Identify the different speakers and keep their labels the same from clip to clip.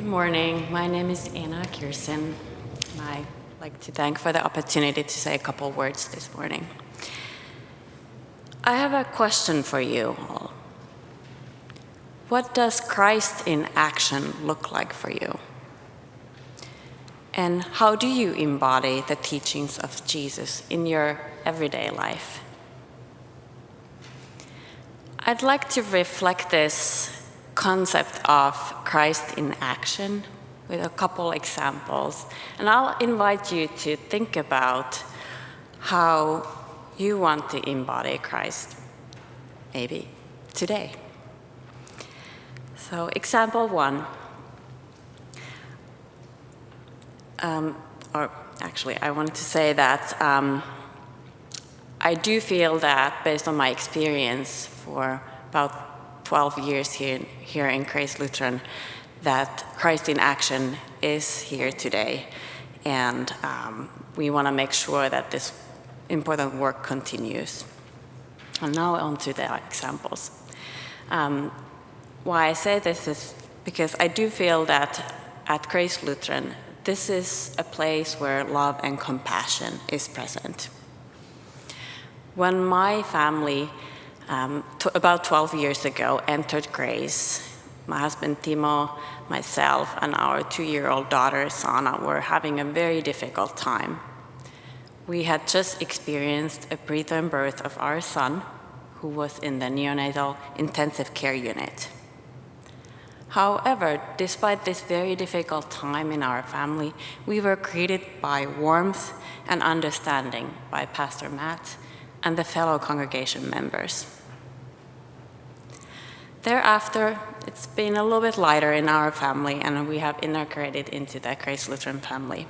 Speaker 1: Good morning. My name is Anna Kirsten, and I'd like to thank for the opportunity to say a couple words this morning. I have a question for you all. What does Christ in action look like for you? And how do you embody the teachings of Jesus in your everyday life? I'd like to reflect this concept of Christ in action with a couple examples, and I'll invite you to think about how you want to embody Christ, maybe today. So, example one, or actually, I wanted to say that I do feel that, based on my experience for about 12 years here in Grace Lutheran, that Christ in action is here today, and we want to make sure that this important work continues. And now on to the examples. Why I say this is because I do feel that at Grace Lutheran, this is a place where love and compassion is present. When my family, about 12 years ago, entered Grace, my husband Timo, myself, and our 2-year-old daughter Sana were having a very difficult time. We had just experienced a preterm birth of our son, who was in the neonatal intensive care unit. However, despite this very difficult time in our family, we were greeted by warmth and understanding by Pastor Matt and the fellow congregation members. Thereafter, it's been a little bit lighter in our family, and we have integrated into the Grace Lutheran family.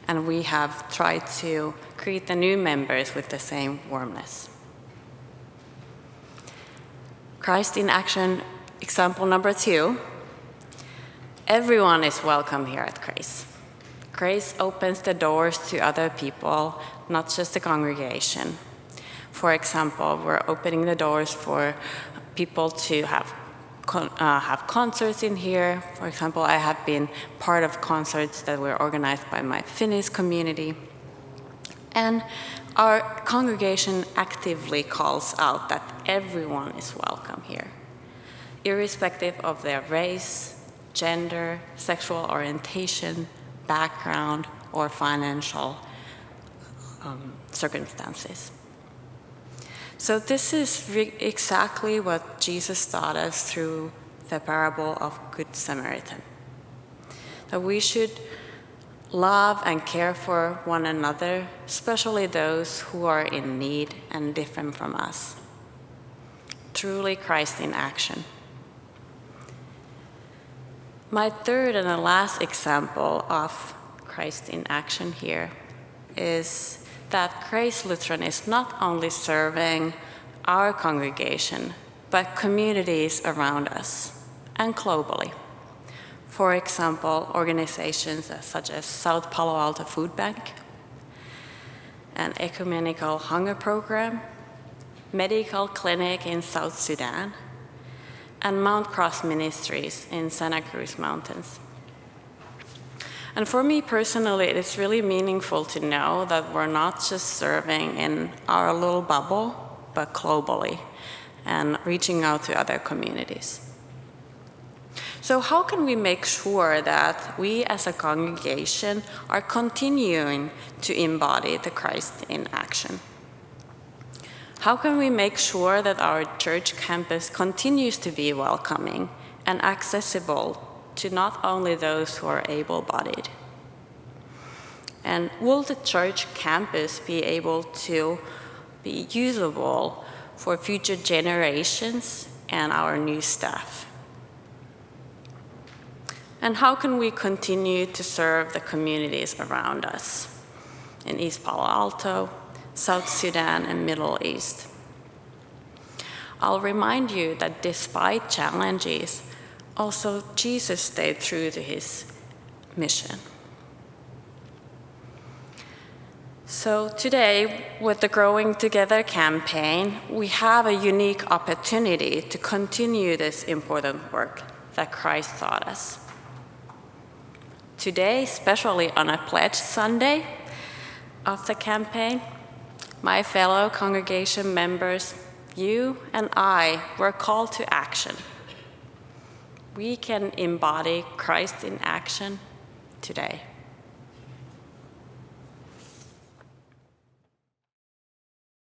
Speaker 1: And we have tried to greet the new members with the same warmness. Christ in action, example number 2. Everyone is welcome here at Grace. Grace opens the doors to other people, not just the congregation. For example, we're opening the doors for people to have concerts in here. For example, I have been part of concerts that were organized by my Finnish community. And our congregation actively calls out that everyone is welcome here, irrespective of their race, gender, sexual orientation, background, or financial circumstances. So this is exactly what Jesus taught us through the parable of Good Samaritan. That we should love and care for one another, especially those who are in need and different from us. Truly Christ in action. My third and the last example of Christ in action here is that Grace Lutheran is not only serving our congregation, but communities around us and globally. For example, organizations such as South Palo Alto Food Bank, an ecumenical hunger program, medical clinic in South Sudan, and Mount Cross Ministries in Santa Cruz Mountains. And for me personally, it is really meaningful to know that we're not just serving in our little bubble, but globally, and reaching out to other communities. So how can we make sure that we as a congregation are continuing to embody the Christ in action? How can we make sure that our church campus continues to be welcoming and accessible to not only those who are able-bodied? And will the church campus be able to be usable for future generations and our new staff? And how can we continue to serve the communities around us in East Palo Alto, South Sudan, and Middle East? I'll remind you that despite challenges, also Jesus stayed true to his mission. So today, with the Growing Together campaign, we have a unique opportunity to continue this important work that Christ taught us. today, especially on a pledge Sunday of the campaign, my fellow congregation members, you and I were called to action. We can embody Christ in action today.